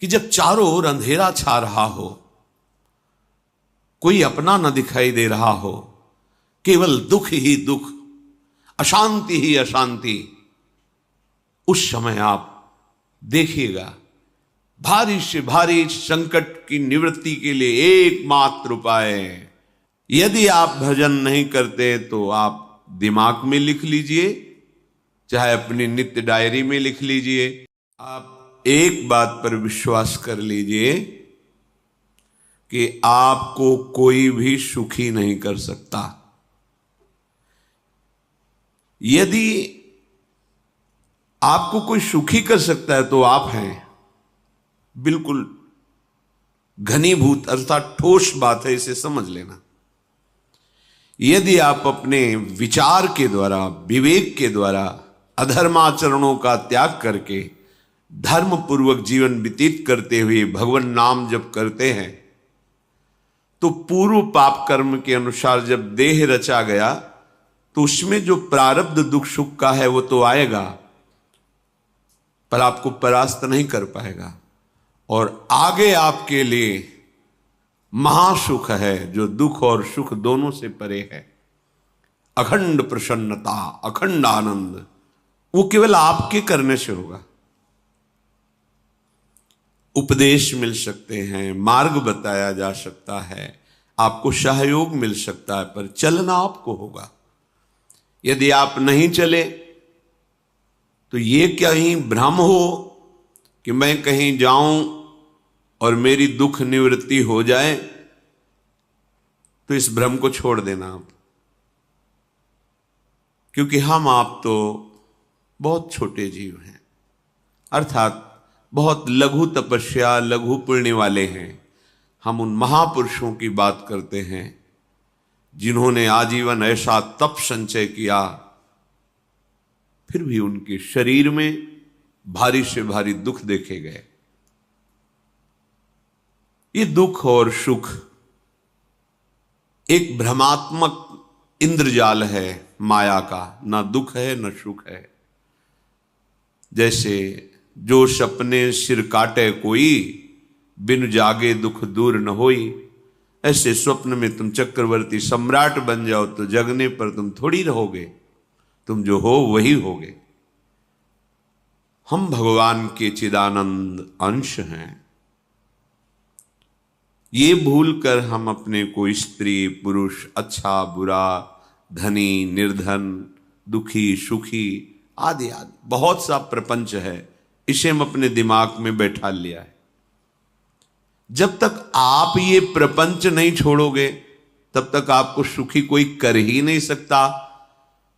कि जब चारों ओर अंधेरा छा रहा हो, कोई अपना न दिखाई दे रहा हो, केवल दुख ही दुख, अशांति ही अशांति, उस समय आप देखिएगा भारी से भारी संकट की निवृत्ति के लिए एकमात्र उपाय है। यदि आप भजन नहीं करते तो आप दिमाग में लिख लीजिए, चाहे अपनी नित्य डायरी में लिख लीजिए। आप एक बात पर विश्वास कर लीजिए कि आपको कोई भी सुखी नहीं कर सकता। यदि आपको कोई सुखी कर सकता है तो आप हैं। बिल्कुल घनीभूत अर्थात ठोस बात है, इसे समझ लेना। यदि आप अपने विचार के द्वारा, विवेक के द्वारा अधर्माचरणों का त्याग करके धर्म पूर्वक जीवन व्यतीत करते हुए भगवान नाम जप करते हैं, तो पूर्व पाप कर्म के अनुसार जब देह रचा गया तो उसमें जो प्रारब्ध दुख सुख का है वो तो आएगा, पर आपको परास्त नहीं कर पाएगा। और आगे आपके लिए महासुख है जो दुख और सुख दोनों से परे है। अखंड प्रसन्नता, अखंड आनंद, वो केवल आपके करने से होगा। उपदेश मिल सकते हैं, मार्ग बताया जा सकता है, आपको सहयोग मिल सकता है, पर चलना आपको होगा। यदि आप नहीं चले तो ये कहीं भ्रम हो कि मैं कहीं जाऊं और मेरी दुख निवृत्ति हो जाए, तो इस भ्रम को छोड़ देना आप। क्योंकि हम आप तो बहुत छोटे जीव हैं, अर्थात बहुत लघु तपस्या, लघु पुण्य वाले हैं। हम उन महापुरुषों की बात करते हैं जिन्होंने आजीवन ऐसा तप संचय किया, फिर भी उनके शरीर में भारी से भारी दुख देखे गए। ये दुख और सुख एक भ्रमात्मक इंद्रजाल है माया का, ना दुख है न सुख है। जैसे जो सपने सिर काटे कोई, बिन जागे दुख दूर न होई, ऐसे स्वप्न में तुम चक्रवर्ती सम्राट बन जाओ तो जगने पर तुम थोड़ी रहोगे, तुम जो हो वही होगे। हम भगवान के चिदानंद अंश हैं। ये भूल कर हम अपने को स्त्री पुरुष, अच्छा बुरा, धनी निर्धन, दुखी सुखी आदि आदि बहुत सा प्रपंच है, इसे हम अपने दिमाग में बैठा लिया है। जब तक आप ये प्रपंच नहीं छोड़ोगे तब तक आपको सुखी कोई कर ही नहीं सकता,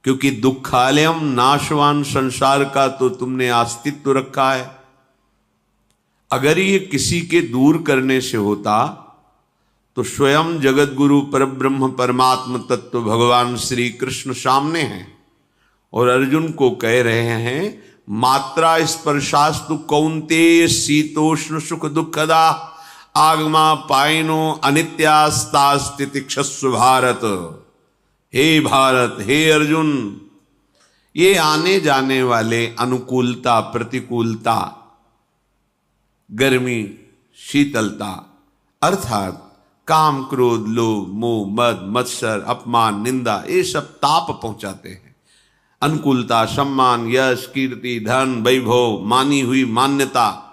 क्योंकि दुखालयम नाशवान संसार का तो तुमने अस्तित्व रखा है। अगर ये किसी के दूर करने से होता तो स्वयं जगत गुरु परब्रह्म परमात्म तत्व भगवान श्री कृष्ण सामने हैं और अर्जुन को कह रहे हैं, मात्रा स्पर्शास्तु कौन्तेय शीतोष्ण सुख दुखदा आगमा पायनो अनित्यास्तास्तितिक्षस्व भारत। हे भारत, हे अर्जुन, ये आने जाने वाले अनुकूलता प्रतिकूलता, गर्मी शीतलता, अर्थात काम क्रोध लोभ मोह मद मत्सर अपमान निंदा, ये सब ताप पहुंचाते हैं। अनुकूलता सम्मान यश कीर्ति धन वैभव मानी हुई मान्यता,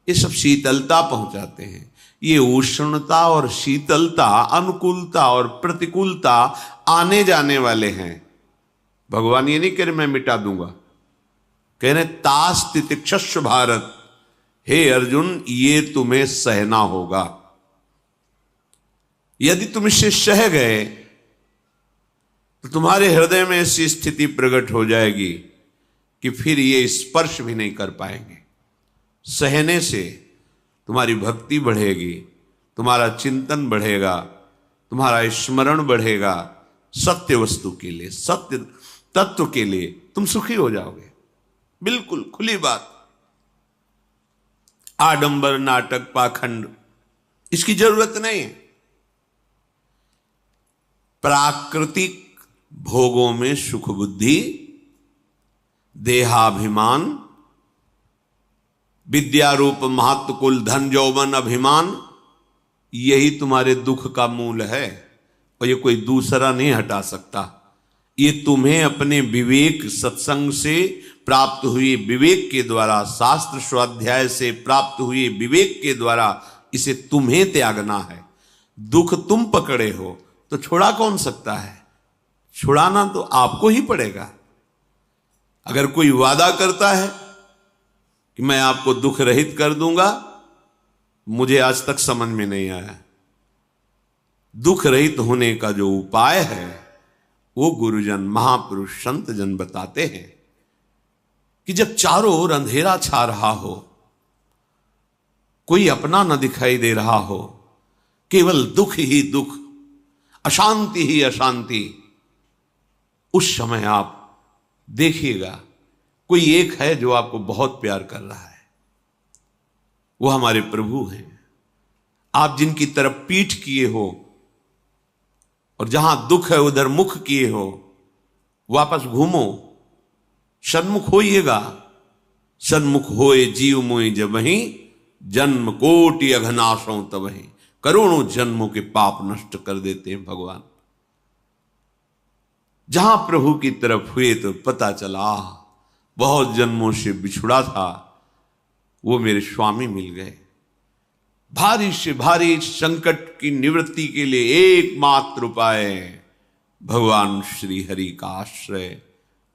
ये सब शीतलता पहुंचाते हैं। ये उष्णता और शीतलता, अनुकूलता और प्रतिकूलता आने जाने वाले हैं। भगवान ये नहीं कह रहे मैं मिटा दूंगा, कह रहे तास तितिक्षस्व भारत, हे अर्जुन ये तुम्हें सहना होगा। यदि तुम इसे सह गए तो तुम्हारे हृदय में ऐसी स्थिति प्रकट हो जाएगी कि फिर ये स्पर्श भी नहीं कर पाएंगे। सहने से तुम्हारी भक्ति बढ़ेगी, तुम्हारा चिंतन बढ़ेगा, तुम्हारा स्मरण बढ़ेगा, सत्य वस्तु के लिए, सत्य तत्व के लिए तुम सुखी हो जाओगे। बिल्कुल खुली बात। आडंबर नाटक पाखंड इसकी जरूरत नहीं है। प्राकृतिक भोगों में सुख बुद्धि, देहाभिमान, विद्या रूप महत्व कुल धन यौवन अभिमान, यही तुम्हारे दुख का मूल है और ये कोई दूसरा नहीं हटा सकता। ये तुम्हें अपने विवेक सत्संग से प्राप्त हुए विवेक के द्वारा, शास्त्र स्वाध्याय से प्राप्त हुए विवेक के द्वारा इसे तुम्हें त्यागना है। दुख तुम पकड़े हो तो छुड़ा कौन सकता है? छुड़ाना तो आपको ही पड़ेगा। अगर कोई वादा करता है कि मैं आपको दुख रहित कर दूंगा, मुझे आज तक समझ में नहीं आया। दुख रहित होने का जो उपाय है वो गुरुजन, महापुरुष, संत जन बताते हैं कि जब चारों ओर अंधेरा छा रहा हो, कोई अपना न दिखाई दे रहा हो, केवल दुख ही दुख, अशांति ही अशांति, उस समय आप देखिएगा कोई एक है जो आपको बहुत प्यार कर रहा है। वो हमारे प्रभु हैं। आप जिनकी तरफ पीठ किए हो और जहां दुख है उधर मुख किए हो, वापस घूमो, सन्मुख होइएगा। सन्मुख होए जीव मोई जब वहीं, जन्म कोटि अघनाशों तब वहीं। करोड़ों जन्मों के पाप नष्ट कर देते हैं भगवान। जहां प्रभु की तरफ हुए तो पता चला बहुत जन्मों से बिछुड़ा था, वो मेरे स्वामी मिल गए। भारी से भारी संकट की निवृत्ति के लिए एकमात्र उपाय भगवान श्री हरि का आश्रय,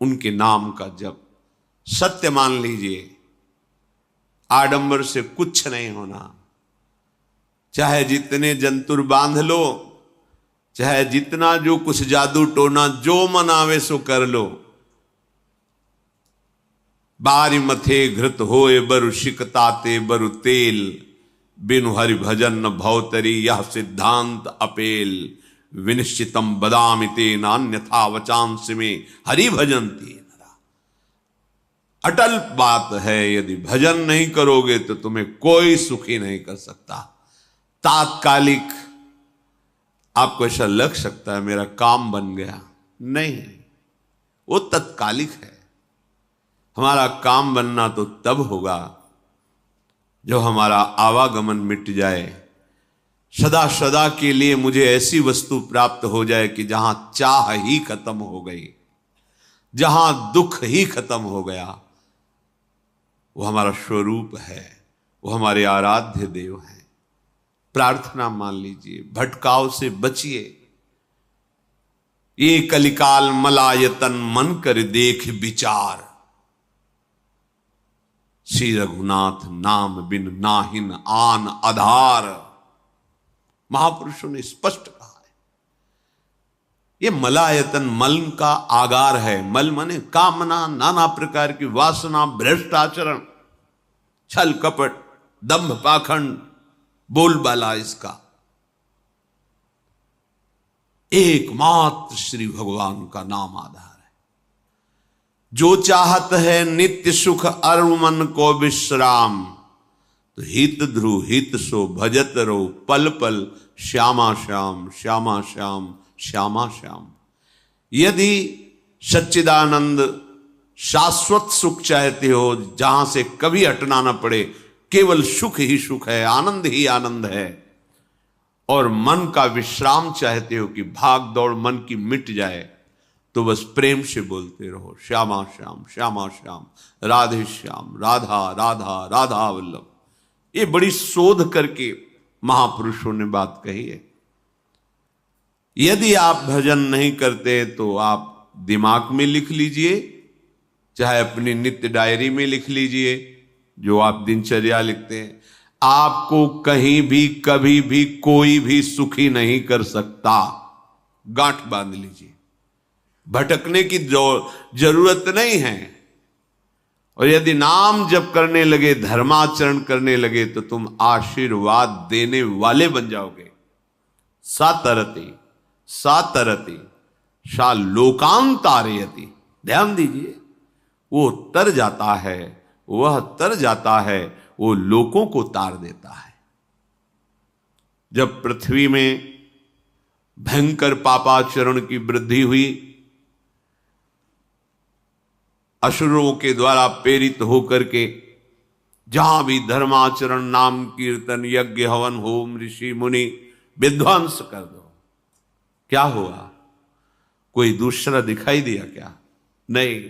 उनके नाम का जप। सत्य मान लीजिए, आडंबर से कुछ नहीं होना। चाहे जितने जंतुर बांध लो, चाहे जितना जो कुछ जादू टोना जो मन आवे सो कर लो, बारी मथे घृत होए बरु शिकताते बरु तेल, बिनु हरि भजन न भवतरी यह सिद्धांत अपेल। विनिश्चितम बदामि तेन अन्यथा वचांस में हरि भजन्ति नरा। अटल बात है, यदि भजन नहीं करोगे तो तुम्हें कोई सुखी नहीं कर सकता। तात्कालिक आपको ऐसा लग सकता है मेरा काम बन गया, नहीं, वो तत्कालिक है। हमारा काम बनना तो तब होगा जब हमारा आवागमन मिट जाए, सदा सदा के लिए मुझे ऐसी वस्तु प्राप्त हो जाए कि जहां चाह ही खत्म हो गई, जहां दुख ही खत्म हो गया। वो हमारा स्वरूप है, वो हमारे आराध्य देव हैं। प्रार्थना मान लीजिए, भटकाव से बचिए। ये कलिकाल मलायतन मन कर देख विचार, श्री रघुनाथ नाम बिन नाहिन आन आधार। महापुरुषों ने स्पष्ट कहा है। ये मलायतन मल का आगार है। मल माने कामना, नाना प्रकार की वासना, भ्रष्ट आचरण, छल कपट, दंभ पाखंड, बोलबाला, इसका एकमात्र श्री भगवान का नाम आधार है। जो चाहत है नित्य सुख अरु मन को विश्राम, तो हित ध्रुव हित सो भजत रो पल पल श्यामा श्याम श्यामा श्याम श्यामा श्याम। यदि सच्चिदानंद शाश्वत सुख चाहते हो, जहां से कभी हटना ना पड़े, केवल सुख ही सुख है, आनंद ही आनंद है, और मन का विश्राम चाहते हो कि भाग दौड़ मन की मिट जाए, तो बस प्रेम से बोलते रहो श्यामा श्याम श्यामा श्याम, राधे श्याम, राधा राधा राधा वल्लभ। ये बड़ी शोध करके महापुरुषों ने बात कही है। यदि आप भजन नहीं करते तो आप दिमाग में लिख लीजिए, चाहे अपनी नित्य डायरी में लिख लीजिए, जो आप दिनचर्या लिखते हैं। आपको कहीं भी कभी भी कोई भी सुखी नहीं कर सकता। गांठ बांध लीजिए, भटकने की जरूरत नहीं है। और यदि नाम जप करने लगे, धर्माचरण करने लगे, तो तुम आशीर्वाद देने वाले बन जाओगे। सातरति सातरति सा लोकांतारयति। ध्यान दीजिए, वो तर जाता है, वह तर जाता है, वो लोकों को तार देता है। जब पृथ्वी में भयंकर पापाचरण की वृद्धि हुई, असुरों के द्वारा प्रेरित होकर के जहां भी धर्माचरण, नाम कीर्तन, यज्ञ, हवन, होम, ऋषि मुनि विध्वंस कर दो, क्या हुआ? कोई दूसरा दिखाई दिया क्या? नहीं,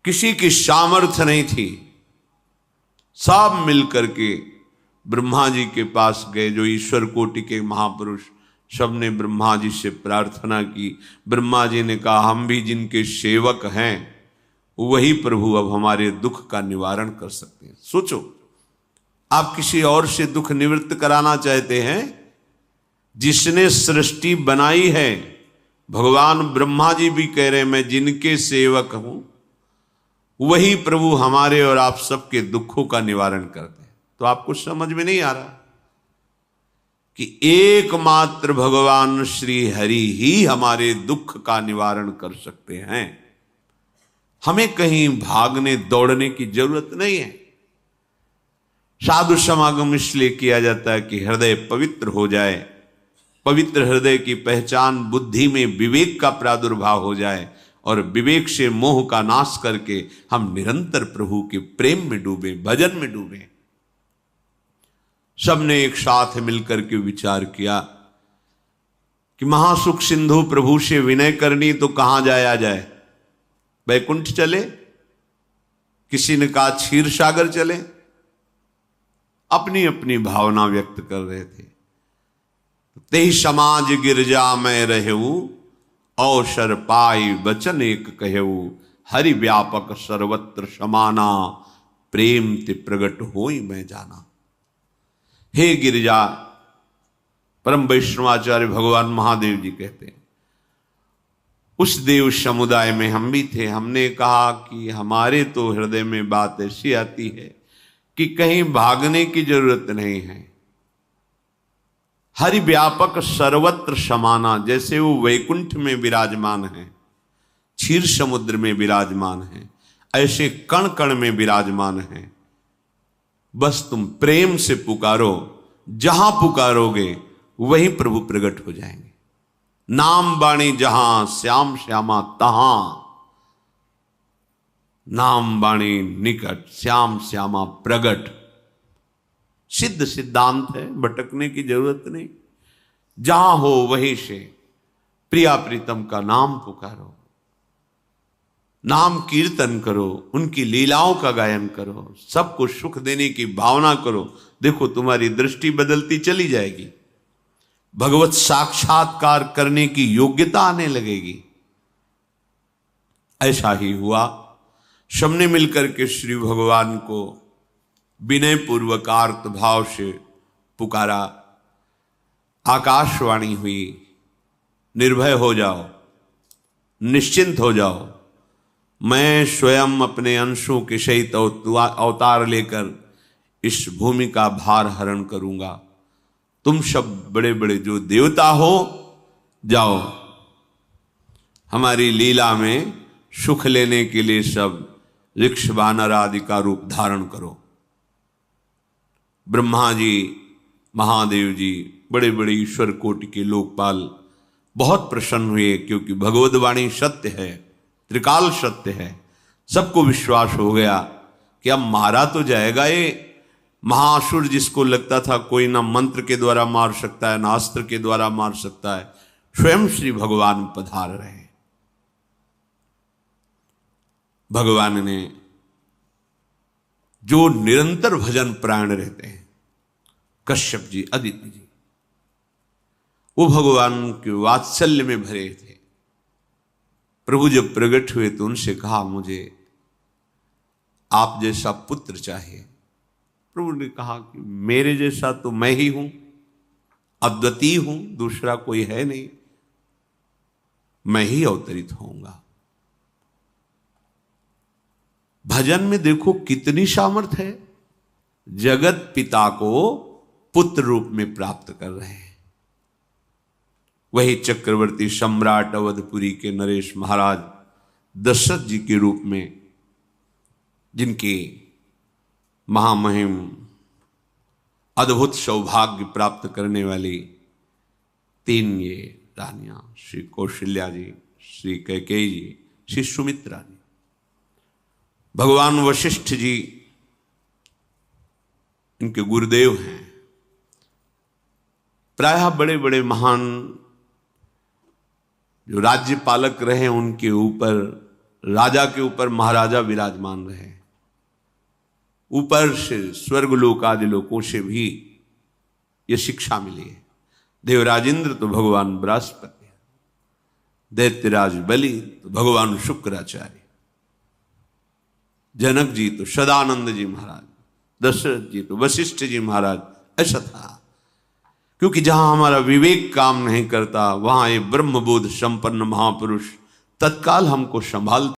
किसी की सामर्थ्य नहीं थी। सब मिलकर के ब्रह्मा जी के पास गए, जो ईश्वर कोटि के महापुरुष, सबने ब्रह्मा जी से प्रार्थना की। ब्रह्मा जी ने कहा, हम भी जिनके सेवक हैं वही प्रभु अब हमारे दुख का निवारण कर सकते हैं। सोचो, आप किसी और से दुख निवृत्त कराना चाहते हैं? जिसने सृष्टि बनाई है, भगवान ब्रह्मा जी भी कह रहे हैं मैं जिनके सेवक हूं वही प्रभु हमारे और आप सबके दुखों का निवारण करते हैं। तो आपको समझ में नहीं आ रहा कि एकमात्र भगवान श्री हरि ही हमारे दुख का निवारण कर सकते हैं। हमें कहीं भागने दौड़ने की जरूरत नहीं है। साधु समागम इसलिए किया जाता है कि हृदय पवित्र हो जाए, पवित्र हृदय की पहचान बुद्धि में विवेक का प्रादुर्भाव हो जाए, और विवेक से मोह का नाश करके हम निरंतर प्रभु के प्रेम में डूबे, भजन में डूबे। सबने एक साथ मिलकर के विचार किया कि महासुख सिंधु प्रभु से विनय करनी तो कहां जाया जाए? वैकुंठ चले, किसी ने कहा क्षीर सागर चले। अपनी अपनी भावना व्यक्त कर रहे थे। तेहि समाज गिरजा में रहेऊ, अवसर पाई वचन एक कहेऊ, हरि व्यापक सर्वत्र समाना, प्रेम ते प्रगट होई मैं जाना। हे गिरिजा, परम वैष्णवाचार्य भगवान महादेव जी कहते हैं, उस देव समुदाय में हम भी थे। हमने कहा कि हमारे तो हृदय में बात ऐसी आती है कि कहीं भागने की जरूरत नहीं है। हरि व्यापक सर्वत्र समाना, जैसे वो वैकुंठ में विराजमान है, क्षीर समुद्र में विराजमान है, ऐसे कण कण में विराजमान है। बस तुम प्रेम से पुकारो, जहां पुकारोगे वहीं प्रभु प्रकट हो जाएंगे। नाम बाणी जहां श्याम श्यामा तहां, नाम बाणी निकट श्याम श्यामा प्रगट। सिद्ध सिद्धांत है, भटकने की जरूरत नहीं। जहां हो वहीं से प्रिया प्रीतम का नाम पुकारो, नाम कीर्तन करो, उनकी लीलाओं का गायन करो, सबको सुख देने की भावना करो। देखो तुम्हारी दृष्टि बदलती चली जाएगी, भगवत साक्षात्कार करने की योग्यता आने लगेगी। ऐसा ही हुआ। सबने मिलकर के श्री भगवान को विनय पूर्वक आर्त भाव से पुकारा। आकाशवाणी हुई, निर्भय हो जाओ, निश्चिंत हो जाओ, मैं स्वयं अपने अंशों के सहित अवतार लेकर इस भूमि का भार हरण करूंगा। तुम सब बड़े बड़े जो देवता हो, जाओ हमारी लीला में सुख लेने के लिए सब ऋक्ष वानर आदि का रूप धारण करो। ब्रह्मा जी, महादेव जी, बड़े बड़े ईश्वर कोटि के लोकपाल बहुत प्रसन्न हुए, क्योंकि भगवद वाणी सत्य है, त्रिकाल सत्य है। सबको विश्वास हो गया कि अब मारा तो जाएगा ये महासुर, जिसको लगता था कोई ना मंत्र के द्वारा मार सकता है, ना अस्त्र के द्वारा मार सकता है। स्वयं श्री भगवान पधार रहे। भगवान ने जो निरंतर भजन प्राण रहते हैं, कश्यप जी, अदिति जी, वो भगवान के वात्सल्य में भरे थे। प्रभु जब प्रकट हुए तो उनसे कहा, मुझे आप जैसा पुत्र चाहिए। प्रभु ने कहा कि मेरे जैसा तो मैं ही हूं, अद्वितीय हूं, दूसरा कोई है नहीं, मैं ही अवतरित होऊंगा। भजन में देखो कितनी सामर्थ्य है। जगत पिता को पुत्र रूप में प्राप्त कर रहे हैं। वही चक्रवर्ती सम्राट अवधपुरी के नरेश महाराज दशरथ जी के रूप में, जिनके महामहिम अद्भुत सौभाग्य प्राप्त करने वाली 3 ये रानियां, श्री कौशल्या जी, श्री कैकेयी जी, श्री सुमित्रा जी। भगवान वशिष्ठ जी इनके गुरुदेव हैं। प्रायः बड़े बड़े महान जो राज्य पालक रहे उनके ऊपर, राजा के ऊपर महाराजा विराजमान रहे। ऊपर से स्वर्गलोक आदि लोकों से भी ये शिक्षा मिली है। देवराजेंद्र तो भगवान बृहस्पति, दैत्यराज बलि तो भगवान शुक्राचार्य, जनक जी तो सदानंद जी महाराज, दशरथ जी तो वशिष्ठ जी महाराज। ऐसा था, क्योंकि जहां हमारा विवेक काम नहीं करता वहां ये ब्रह्मबोध संपन्न महापुरुष तत्काल हमको संभाल